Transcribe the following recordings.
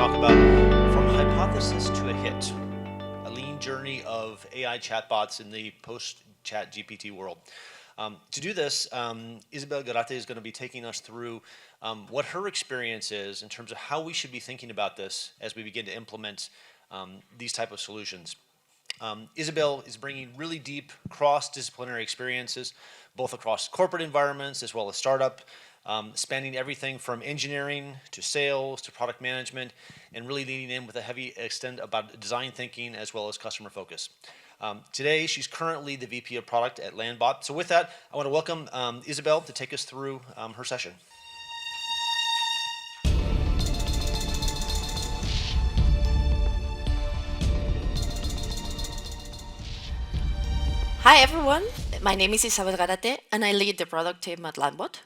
talk about From Hypothesis to a Hit, a lean journey of AI chatbots in the post-ChatGPT world. To do this, Isabel Garate is going to be taking us through what her experience is in terms of how we should be thinking about this as we begin to implement these type of solutions. Isabel is bringing really deep cross-disciplinary experiences, both across corporate environments as well as startup, spanning everything from engineering to sales to product management, and really leaning in with a heavy extent about design thinking as well as customer focus. Today, she's currently the VP of Product at Landbot. So with that, I want to welcome Isabel to take us through her session. Hi everyone, my name is Isabel Garate and I lead the product team at Landbot.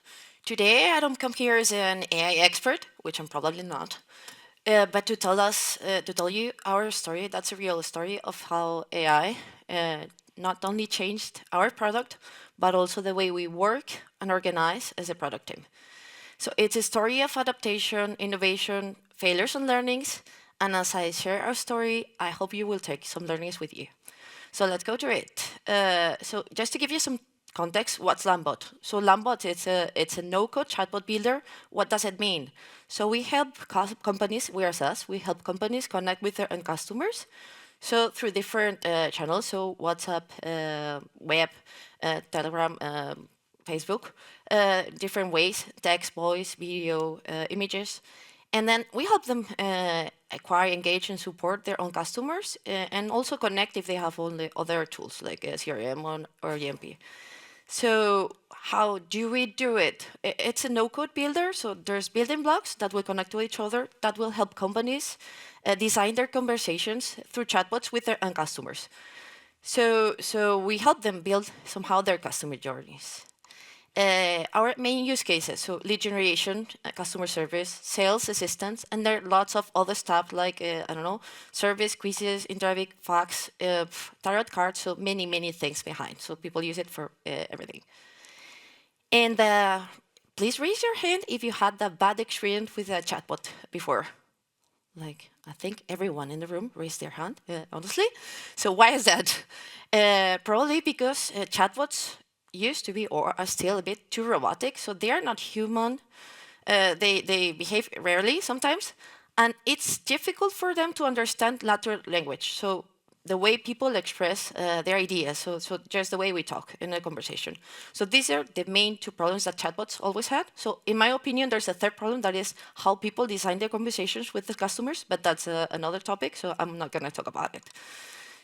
Today I don't come here as an AI expert, which I'm probably not, but to tell you our story. That's a real story of how AI not only changed our product, but also the way we work and organize as a product team. So it's a story of adaptation, innovation, failures and learnings. And as I share our story, I hope you will take some learnings with you. So let's go to it. So just to give you some context, what's Landbot? So Landbot, it's a no-code chatbot builder. What does it mean? So we help companies, we are SaaS, we help companies connect with their end customers. So through different channels, so WhatsApp, web, Telegram, Facebook, different ways, text, voice, video, images. And then we help them acquire, engage, and support their own customers, and also connect if they have only other tools like CRM or EMP. So how do we do it? It's a no-code builder, so there's building blocks that will connect to each other that will help companies design their conversations through chatbots with their own customers. So we help them build somehow their customer journeys. Our main use cases, so lead generation, customer service, sales assistance, and there are lots of other stuff like, I don't know, service, quizzes, interactive fax, tarot cards, so many things behind. So people use it for everything. And please raise your hand if you had a bad experience with a chatbot before. Like, I think everyone in the room raised their hand, honestly. So why is that? Probably because chatbots used to be or are still a bit too robotic, so they are not human. They behave rarely sometimes, and it's difficult for them to understand natural language. So the way people express their ideas, so just the way we talk in a conversation. So these are the main two problems that chatbots always had. So in my opinion, there's a third problem, that is how people design their conversations with the customers, but that's another topic, so I'm not going to talk about it.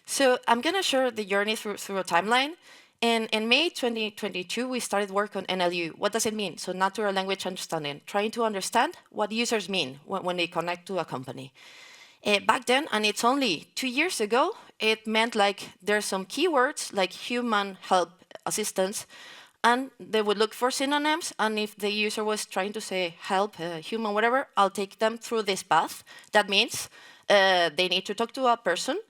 So I'm going to share the journey through a timeline. And in May 2022, we started work on NLU. What does it mean? So natural language understanding, trying to understand what users mean when they connect to a company. Back then, and it's only 2 years ago, it meant like there's some keywords like human, help, assistance, and they would look for synonyms. And if the user was trying to say help, human, whatever, I'll take them through this path. That means they need to talk to a person.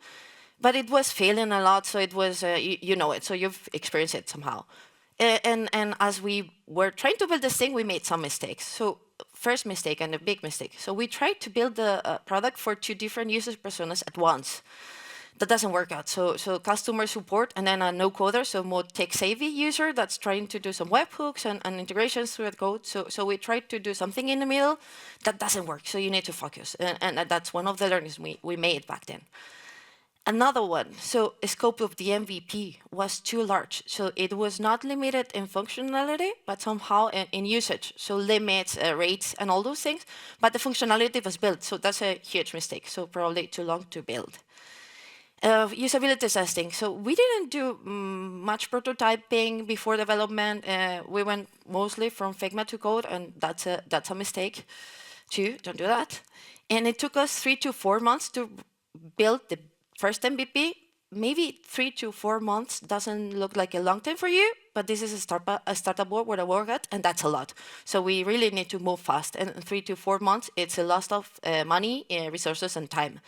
But it was failing a lot, so it was, you know it, so you've experienced it somehow. And as we were trying to build this thing, we made some mistakes. So first mistake, and a big mistake. So we tried to build the product for 2 different user personas at once. That doesn't work out. So customer support, and then a no-coder, so more tech-savvy user that's trying to do some webhooks and integrations through the code. So we tried to do something in the middle. That doesn't work, so you need to focus. And that's one of the learnings we made back then. Another one, so the scope of the MVP was too large. So it was not limited in functionality, but somehow in usage. So limits, rates, and all those things. But the functionality was built, so that's a huge mistake. So probably too long to build. Usability testing. So we didn't do much prototyping before development. We went mostly from Figma to code, and that's a mistake too. Don't do that. And it took us 3 to 4 months to build the first MVP. Maybe 3 to 4 months doesn't look like a long time for you, but this is a startup world where I work at, and that's a lot. So we really need to move fast. And 3 to 4 months, it's a loss of money, resources, and time.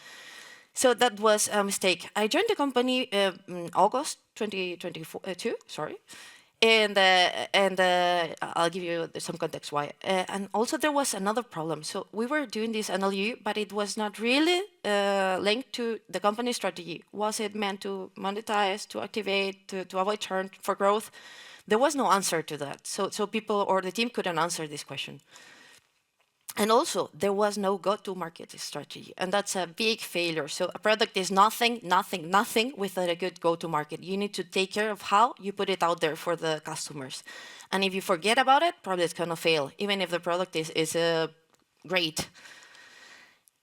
So that was a mistake. I joined the company in August 2022, sorry. And I'll give you some context why. And also there was another problem. So we were doing this NLU, but it was not really linked to the company strategy. Was it meant to monetize, to activate, to avoid churn for growth? There was no answer to that. So people or the team couldn't answer this question. And also, there was no go-to-market strategy, and that's a big failure. So a product is nothing, nothing, nothing without a good go-to-market. You need to take care of how you put it out there for the customers. And if you forget about it, probably it's going to fail, even if the product is great.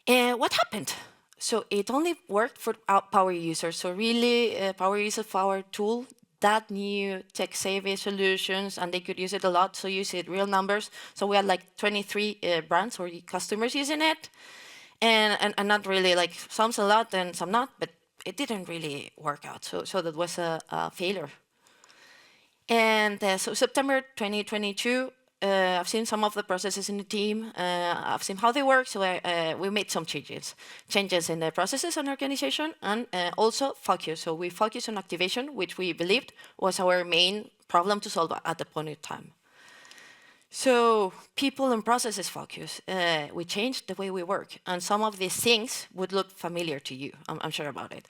And what happened? So it only worked for power users. So really, power users of our tool that new tech-savvy solutions, and they could use it a lot. So use it real numbers. So we had like 23 brands or customers using it, and not really like some's a lot and some not, but it didn't really work out. So that was a failure. And so September 2022, I've seen some of the processes in the team. I've seen how they work, so we made some changes in the processes and organization, and also focus. So we focus on activation, which we believed was our main problem to solve at the point in time. So people and processes focus. We changed the way we work, and some of these things would look familiar to you. I'm sure about it.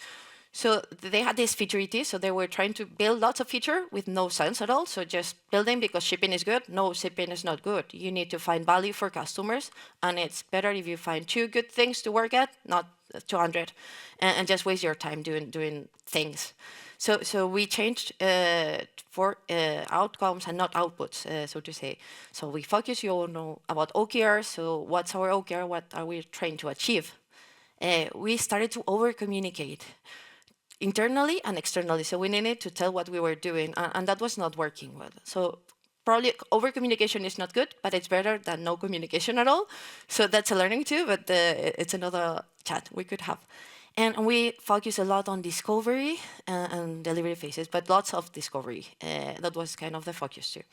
So they had this featureity, so they were trying to build lots of feature with no sense at all. So just building because shipping is good. No, shipping is not good. You need to find value for customers, and it's better if you find 2 good things to work at, not 200, and just waste your time doing things. So we changed for outcomes and not outputs, so to say. So we focus, you all know about OKR. So what's our OKR? What are we trying to achieve? We started to over-communicate internally and externally. So we needed to tell what we were doing, and that was not working well. So probably over communication is not good, but it's better than no communication at all. So that's a learning too, but it's another chat we could have. And we focus a lot on discovery and delivery phases, but lots of discovery. That was kind of the focus too.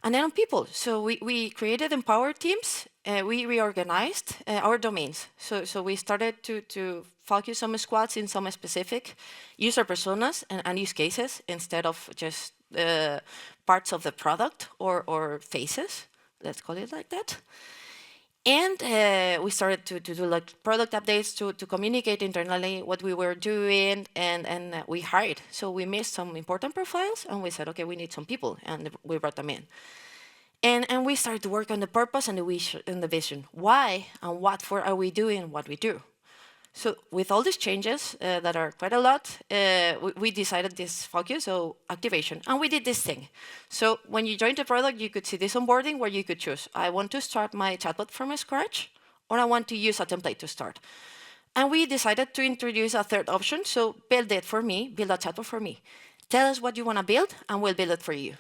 And then on people, so we created empowered teams. We reorganized our domains. So we started to focus on squads in some specific user personas and use cases instead of just parts of the product or phases. Let's call it like that. And we started to do like product updates to communicate internally what we were doing, and we hired. So we missed some important profiles, and we said, okay, we need some people, and we brought them in. And we started to work on the purpose and the vision. Why and what for are we doing what we do? So with all these changes that are quite a lot, we decided this focus, so activation, and we did this thing. So when you joined the product, you could see this onboarding where you could choose, I want to start my chatbot from scratch, or I want to use a template to start. And we decided to introduce a third option, so build it for me, build a chatbot for me. Tell us what you want to build, and we'll build it for you.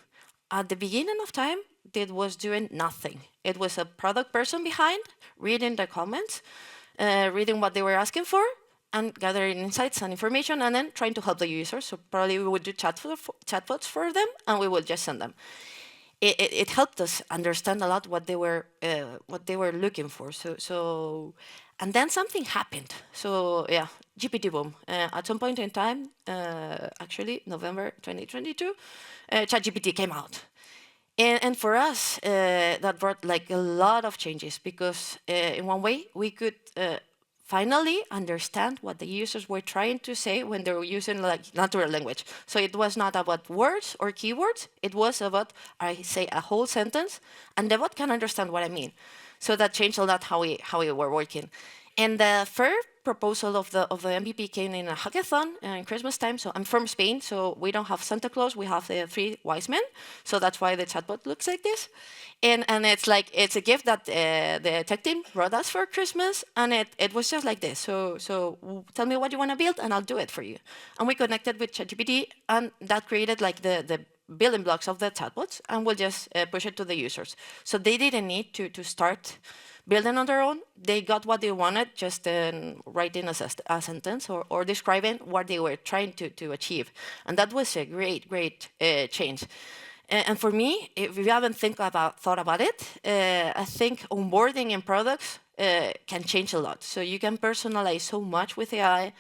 At the beginning of time, it was doing nothing. It was a product person behind, reading the comments, reading what they were asking for, and gathering insights and information, and then trying to help the users. So probably we would do chatbots for them, and we would just send them. It helped us understand a lot what they were looking for. And then something happened. So yeah, GPT boom. At some point in time, actually November 2022, ChatGPT came out. And for us, that brought like a lot of changes because in one way we could finally understand what the users were trying to say when they were using like natural language. So it was not about words or keywords. It was about, I say a whole sentence, and the bot can understand what I mean. So that changed a lot how we were working. And the first proposal of the MVP came in a hackathon in Christmas time. So I'm from Spain, so we don't have Santa Claus. We have the 3 wise men. So that's why the chatbot looks like this. And it's like it's a gift that the tech team brought us for Christmas, and it was just like this. So tell me what you want to build, and I'll do it for you. And we connected with ChatGPT, and that created like the building blocks of the chatbots, and we'll just push it to the users. So they didn't need to start building on their own. They got what they wanted, just writing a sentence or describing what they were trying to achieve. And that was a great change. And for me, if you haven't thought about it, I think onboarding in products can change a lot. So you can personalize so much with AI,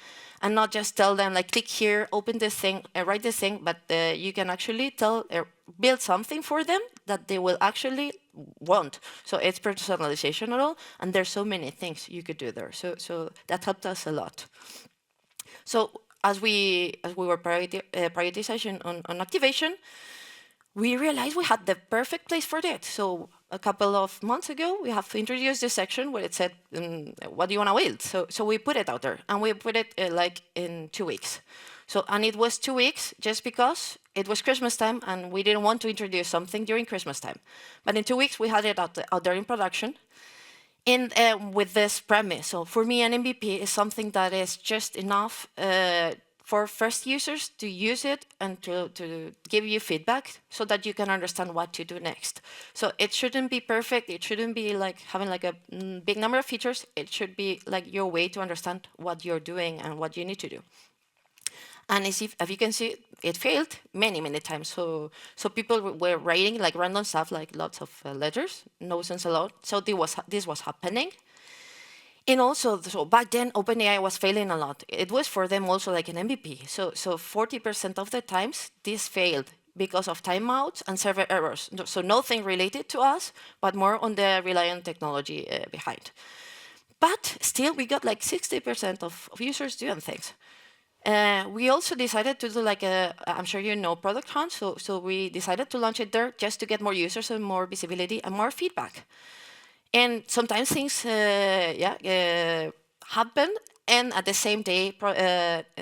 and not just tell them like click here, open this thing, write this thing, but you can actually tell build something for them that they will actually want. So it's personalization at all, and there's so many things you could do there. So that helped us a lot. So as we were prioritizing on activation, we realized we had the perfect place for that. So a couple of months ago, we have introduced this section where it said, what do you want to build? So we put it out there, and we put it like in 2 weeks. So, and it was 2 weeks just because it was Christmas time, and we didn't want to introduce something during Christmas time. But in 2 weeks, we had it out there in production. And with this premise, so for me, an MVP is something that is just enough for first users to use it and to give you feedback so that you can understand what to do next. So it shouldn't be perfect. It shouldn't be like having like a big number of features. It should be like your way to understand what you're doing and what you need to do. And as you can see, it failed many times. So people were writing like random stuff, like lots of letters, no sense a lot. So this was happening. And also, so back then, OpenAI was failing a lot. It was for them also like an MVP. So 40% of the times, this failed because of timeouts and server errors. So nothing related to us, but more on the reliant technology behind. But still, we got like 60% of users doing things. We also decided to do like I'm sure you know Product Hunt, so we decided to launch it there just to get more users and more visibility and more feedback. And sometimes things happen, and at the same day,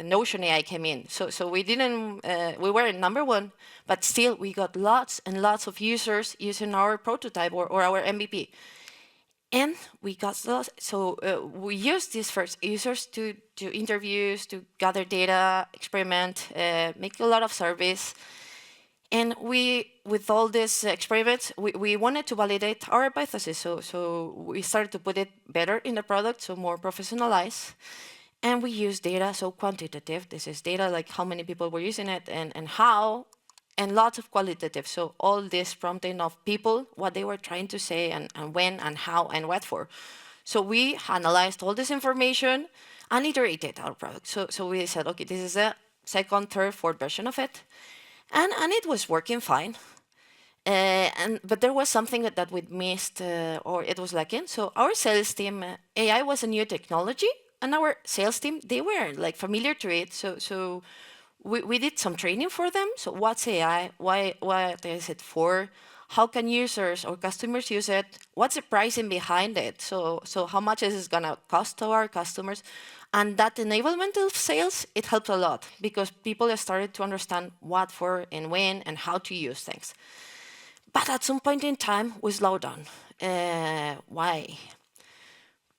Notion AI came in. So we didn't, we were number one, but still we got lots and lots of users using our prototype or our MVP. And we got lost. So we used these first users to do interviews, to gather data, experiment, make a lot of surveys. And with all these experiments, we wanted to validate our hypothesis. So we started to put it better in the product, so more professionalized. And we use data, so quantitative. This is data like how many people were using it and how, and lots of qualitative. So all this prompting of people, what they were trying to say and when and how and what for. So we analyzed all this information and iterated our product. So we said, okay, this is a second, third, fourth version of it. And it was working fine. But there was something that we missed or it was lacking. So our sales team, AI was a new technology, and our sales team, they were like familiar to it. So we did some training for them. So what's AI? What is it for? How can users or customers use it? What's the pricing behind it? So how much is it gonna cost to our customers? And that enablement of sales, it helped a lot because people started to understand what for and when and how to use things. But at some point in time, we slowed down. Why?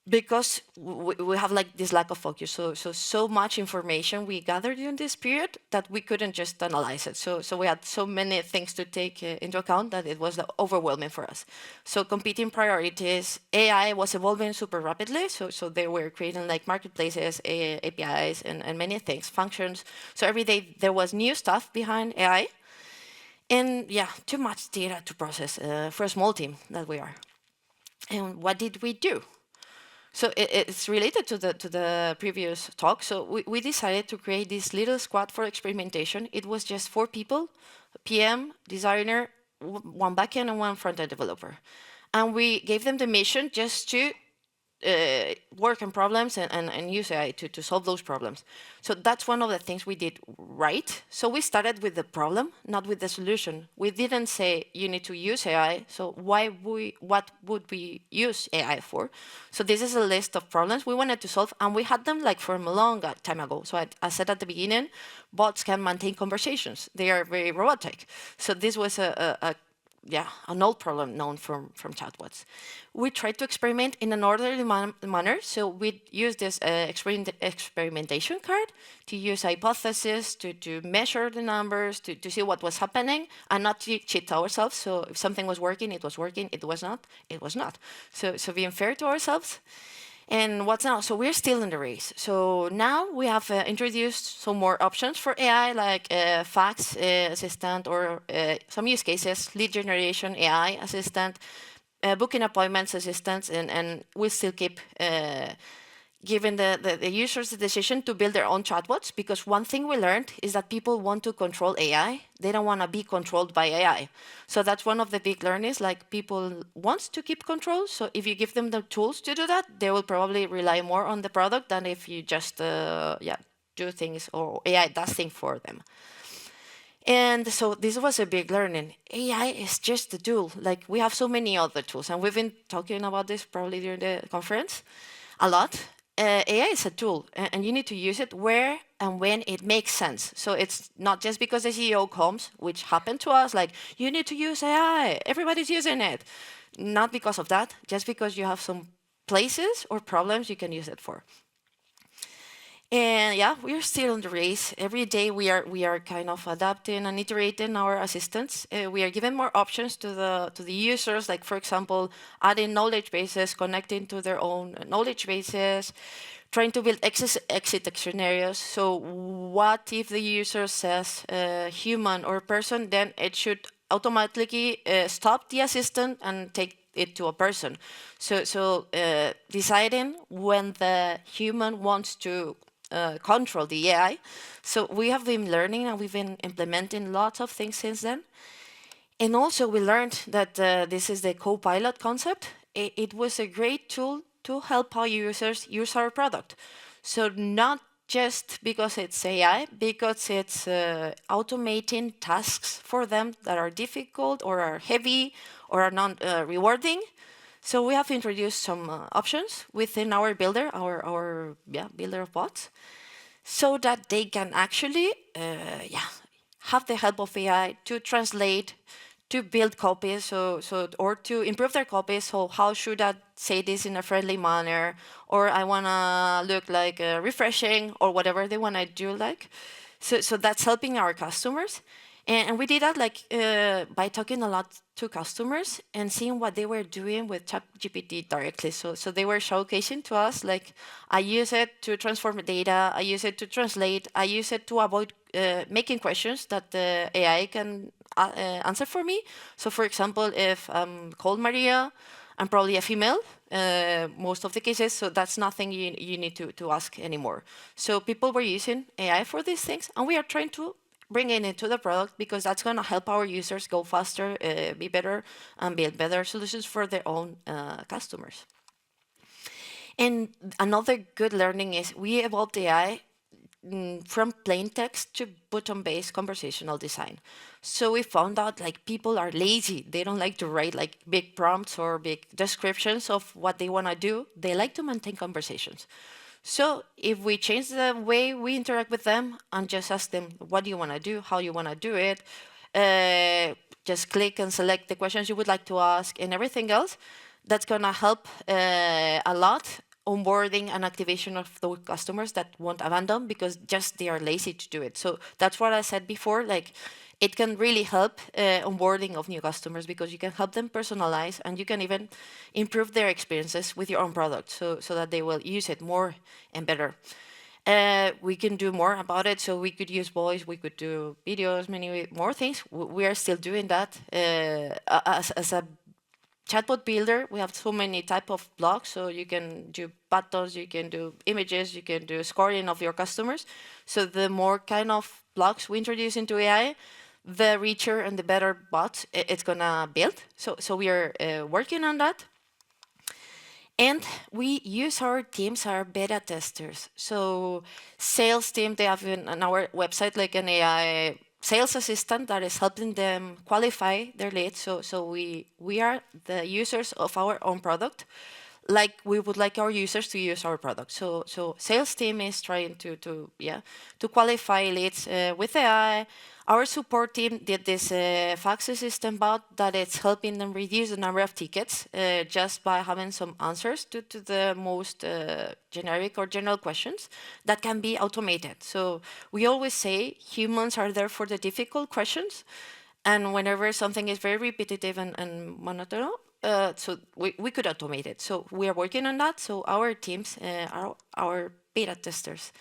Because we have like this lack of focus. So much information we gathered during this period that we couldn't just analyze it. So we had so many things to take into account that it was overwhelming for us. So competing priorities, AI was evolving super rapidly. So they were creating like marketplaces, APIs, and many things, functions. So every day there was new stuff behind AI. And yeah, too much data to process for a small team that we are. And what did we do? So it's related to the previous talk. So we decided to create this little squad for experimentation. It was just 4 people, a PM, designer, 1 backend and 1 front-end developer. And we gave them the mission just to work on problems and use AI to solve those problems. So that's one of the things we did right. So we started with the problem, not with the solution. We didn't say you need to use AI. So what would we use AI for? So this is a list of problems we wanted to solve, and we had them like from a long time ago. So I said at the beginning, bots can maintain conversations. They are very robotic. So this was an old problem known from chatbots. We tried to experiment in an orderly manner. So we used this experimentation card to use hypotheses, to measure the numbers, to see what was happening, and not to cheat ourselves. So if something was working, it was working. It was not, it was not. So being fair to ourselves. And what's now? So we're still in the race. So now we have introduced some more options for AI, like fax assistant or some use cases, lead generation AI assistant, booking appointments assistants, and we still keep giving the users the decision to build their own chatbots, because one thing we learned is that people want to control AI. They don't want to be controlled by AI. So that's one of the big learnings, like people want to keep control. So if you give them the tools to do that, they will probably rely more on the product than if you just do things, or AI does things for them. And so this was a big learning. AI is just a tool. Like, we have so many other tools, and we've been talking about this probably during the conference a lot. AI is a tool, and you need to use it where and when it makes sense. So it's not just because the CEO comes, which happened to us, like, you need to use AI, everybody's using it. Not because of that, just because you have some places or problems you can use it for. And yeah, we're still in the race. Every day we are kind of adapting and iterating our assistants. We are giving more options to the users, like, for example, adding knowledge bases, connecting to their own knowledge bases, trying to build exit scenarios. So what if the user says human or person, then it should automatically stop the assistant and take it to a person. So deciding when the human wants to control the AI. So we have been learning, and we've been implementing lots of things since then. And also we learned that this is the co-pilot concept. It was a great tool to help our users use our product. So not just because it's AI, because it's automating tasks for them that are difficult or are heavy or are not rewarding. So we have introduced some options within our builder, our builder of bots, so that they can actually have the help of AI to translate, to build copies, or to improve their copies. So how should I say this in a friendly manner, or I want to look like refreshing, or whatever they want to do, like. So that's helping our customers. And we did that like by talking a lot to customers and seeing what they were doing with ChatGPT directly. So they were showcasing to us, like, I use it to transform data, I use it to translate, I use it to avoid making questions that the AI can answer for me. So for example, if I'm called Maria, I'm probably a female, most of the cases, so that's nothing you need to ask anymore. So people were using AI for these things, and we are trying to bring it into the product, because that's going to help our users go faster, be better, and build better solutions for their own customers. And another good learning is we evolved AI from plain text to button-based conversational design. So we found out, like, people are lazy. They don't like to write like big prompts or big descriptions of what they want to do. They like to maintain conversations. So if we change the way we interact with them and just ask them, what do you want to do, how you want to do it, just click and select the questions you would like to ask and everything else, that's going to help a lot onboarding and activation of those customers that won't abandon because just they are lazy to do it. So that's what I said before, like, it can really help onboarding of new customers, because you can help them personalize, and you can even improve their experiences with your own product, so that they will use it more and better. We can do more about it, so we could use voice, we could do videos, many more things. We are still doing that. As a chatbot builder, we have so many type of blocks, so you can do buttons, you can do images, you can do scoring of your customers. So the more kind of blocks we introduce into AI, the richer and the better bots it's gonna build. So we are working on that. And we use our teams, our beta testers. So sales team, they have on our website like an AI sales assistant that is helping them qualify their leads. So we are the users of our own product, like we would like our users to use our product. So sales team is trying to qualify leads with AI. Our support team did this fax assistant bot that is helping them reduce the number of tickets just by having some answers to the most generic or general questions that can be automated. So we always say humans are there for the difficult questions, and whenever something is very repetitive and monotonous, so we could automate it. So we are working on that. So our teams are our beta testers.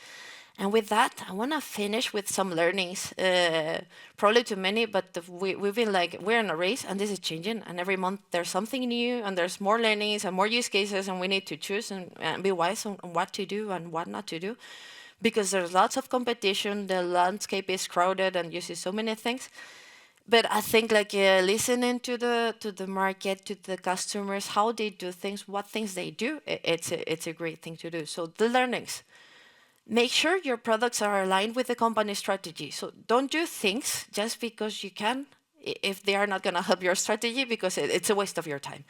And with that, I want to finish with some learnings, probably too many, but we've been like, we're in a race and this is changing. And every month there's something new and there's more learnings and more use cases, and we need to choose and be wise on what to do and what not to do. Because there's lots of competition, the landscape is crowded and you see so many things. But I think like listening to the market, to the customers, how they do things, what things they do, it's a great thing to do. So the learnings. Make sure your products are aligned with the company strategy. So don't do things just because you can if they are not going to help your strategy, because it's a waste of your time.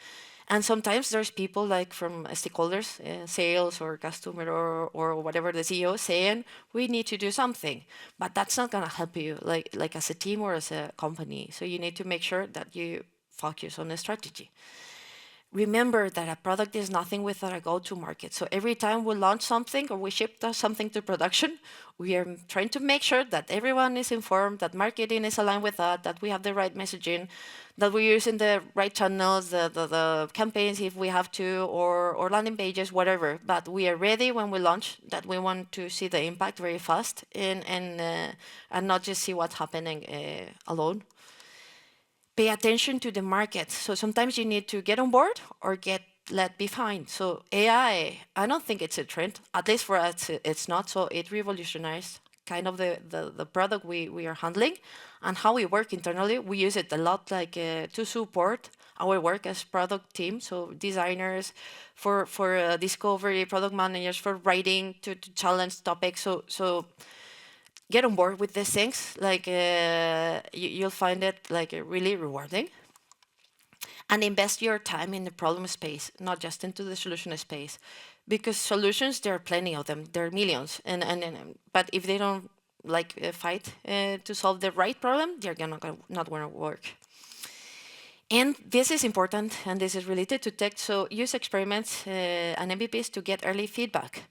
And sometimes there's people like from stakeholders, sales or customer or whatever, the CEO saying, we need to do something, but that's not going to help you like as a team or as a company. So you need to make sure that you focus on the strategy. Remember that a product is nothing without a go-to-market. So every time we launch something or we ship something to production, we are trying to make sure that everyone is informed, that marketing is aligned with that we have the right messaging, that we're using the right channels, the campaigns if we have to, or landing pages, whatever. But we are ready when we launch, that we want to see the impact very fast and not just see what's happening alone. Pay attention to the market. So sometimes you need to get on board or get let behind. So AI, I don't think it's a trend. At least for us, it's not. So it revolutionized kind of the product we are handling and how we work internally. We use it a lot like to support our work as product team. So designers for discovery, product managers for writing to challenge topics. So get on board with these things. Like you'll find it like really rewarding. And invest your time in the problem space, not just into the solution space, because solutions there are plenty of them. There are millions, but if they don't like fight to solve the right problem, they're not gonna work. And this is important, and this is related to tech. So use experiments and MVPs to get early feedback.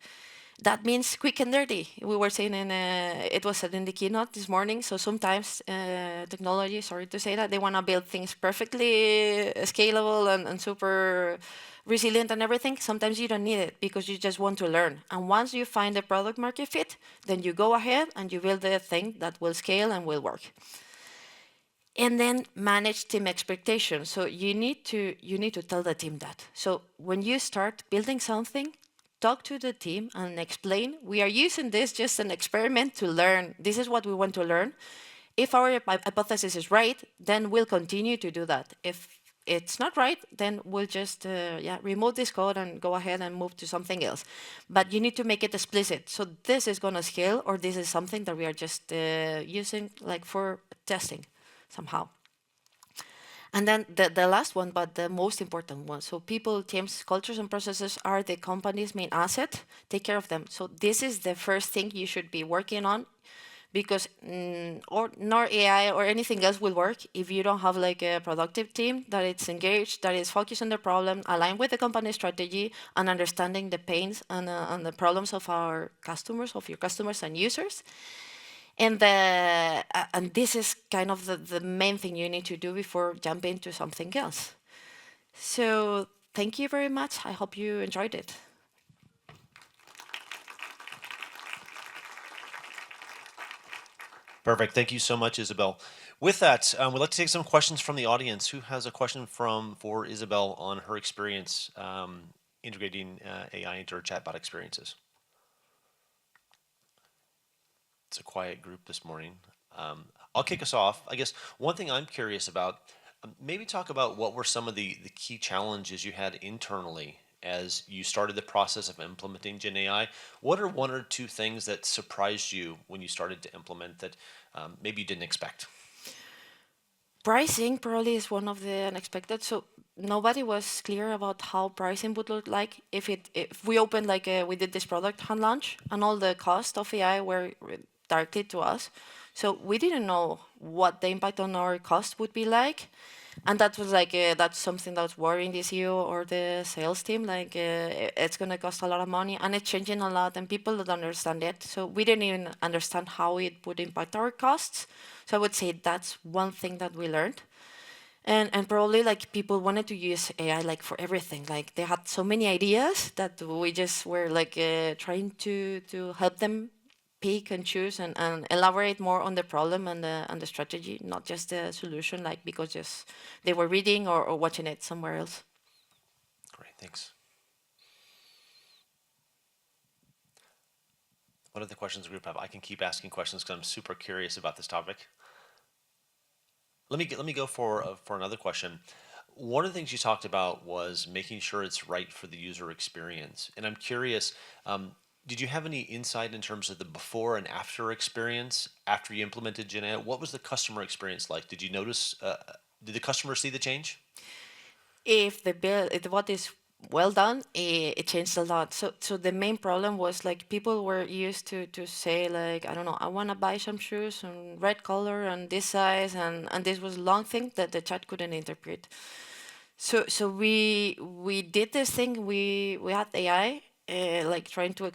That means quick and dirty. We were saying it was said in the keynote this morning. So sometimes technology, sorry to say that, they want to build things perfectly scalable and super resilient and everything. Sometimes you don't need it because you just want to learn. And once you find the product market fit, then you go ahead and you build the thing that will scale and will work. And then manage team expectations. So you need to tell the team that. So when you start building something, talk to the team and explain, we are using this just an experiment to learn. This is what we want to learn. If our hypothesis is right, then we'll continue to do that. If it's not right, then we'll just remove this code and go ahead and move to something else. But you need to make it explicit. So this is going to scale, or this is something that we are just using like for testing somehow. And then the last one, but the most important one. So people, teams, cultures, and processes are the company's main asset. Take care of them. So this is the first thing you should be working on, because nor AI or anything else will work if you don't have like a productive team that is engaged, that is focused on the problem, aligned with the company strategy, and understanding the pains and the problems of our customers, of your customers and users. And this is kind of the main thing you need to do before jumping to something else. So thank you very much. I hope you enjoyed it. Perfect. Thank you so much, Isabel. With that, we'd like to take some questions from the audience. Who has a question for Isabel on her experience integrating AI into her chatbot experiences? It's a quiet group this morning. I'll kick us off. I guess one thing I'm curious about, maybe talk about what were some of the key challenges you had internally as you started the process of implementing Gen AI. What are one or two things that surprised you when you started to implement that maybe you didn't expect? Pricing probably is one of the unexpected. So nobody was clear about how pricing would look like if we opened like we did this product on launch, and all the cost of AI were directly to us. So we didn't know what the impact on our cost would be like. And that was like, that's something that was worrying the CEO or the sales team, like it's going to cost a lot of money and it's changing a lot and people don't understand it. So we didn't even understand how it would impact our costs. So I would say that's one thing that we learned. And probably like people wanted to use AI like for everything. Like they had so many ideas that we just were like trying to help them pick and choose and elaborate more on the problem and the strategy, not just the solution, like because just they were reading or watching it somewhere else. Great, thanks. What are the questions the group have? I can keep asking questions because I'm super curious about this topic. Let me go for another question. One of the things you talked about was making sure it's right for the user experience, and I'm curious. Did you have any insight in terms of the before and after experience after you implemented Gen AI? What was the customer experience like? Did you notice? Did the customer see the change? If the bill, if what is well done, it changed a lot. So the main problem was like people were used to say like, I don't know, I want to buy some shoes in red color and this size, and this was a long thing that the chat couldn't interpret. So we did this thing. We had AI like trying to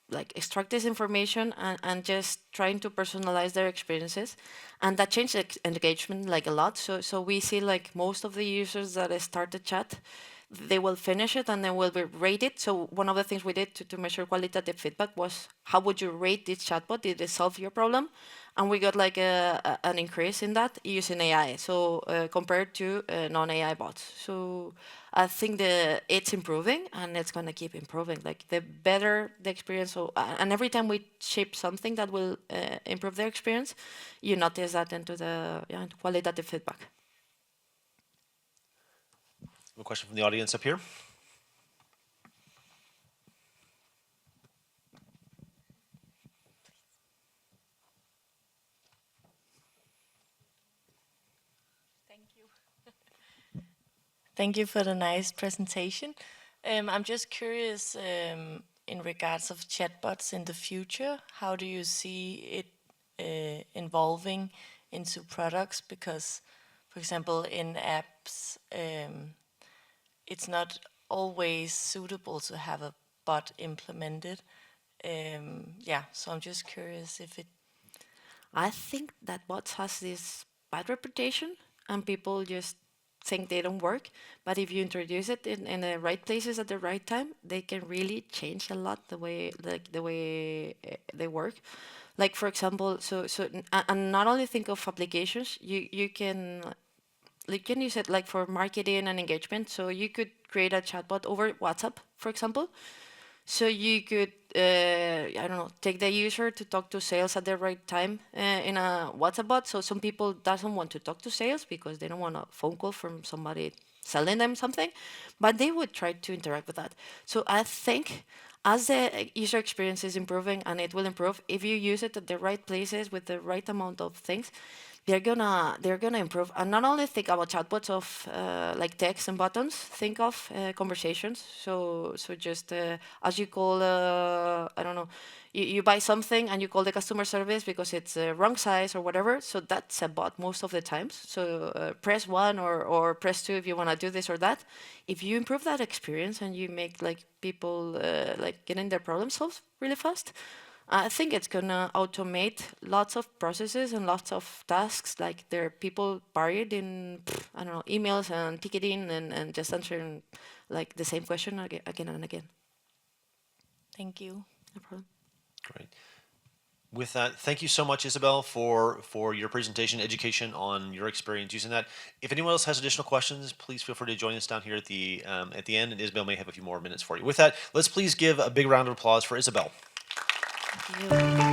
like extract this information and just trying to personalize their experiences, and that changed engagement like a lot. So we see like most of the users that start the chat, they will finish it and then will be rated. So one of the things we did to measure qualitative feedback was how would you rate this chatbot? Did it solve your problem? And we got like an increase in that using AI. So compared to non-AI bots. So I think it's improving and it's gonna keep improving. Like the better the experience. So and every time we ship something that will improve their experience, you notice that into the into qualitative feedback. A question from the audience up here. Thank you for the nice presentation. I'm just curious in regards of chatbots in the future, how do you see it evolving into products? Because, for example, in apps, it's not always suitable to have a bot implemented. Yeah, so I'm just curious if it. I think that bots has this bad reputation and people just think they don't work. But if you introduce it in the right places at the right time, they can really change a lot the way they work. Like for example, and not only think of applications, you can like can use it like for marketing and engagement. So you could create a chatbot over WhatsApp, for example, so you could, I don't know, take the user to talk to sales at the right time in a WhatsApp bot. So some people doesn't want to talk to sales because they don't want a phone call from somebody selling them something, but they would try to interact with that. So I think as the user experience is improving, and it will improve if you use it at the right places with the right amount of things, they're gonna improve. And not only think about chatbots of like text and buttons, think of conversations. So just as you call I don't know, you buy something and you call the customer service because it's wrong size or whatever. So that's a bot most of the times. So press 1 or press 2 if you want to do this or that. If you improve that experience and you make like people like getting their problem solved really fast, I think it's gonna automate lots of processes and lots of tasks. Like there are people buried in I don't know, emails and ticketing and just answering like the same question again and again. Thank you. No problem. Great. With that, thank you so much, Isabel, for your presentation, education on your experience using that. If anyone else has additional questions, please feel free to join us down here at the end, and Isabel may have a few more minutes for you. With that, let's please give a big round of applause for Isabel. Thank you.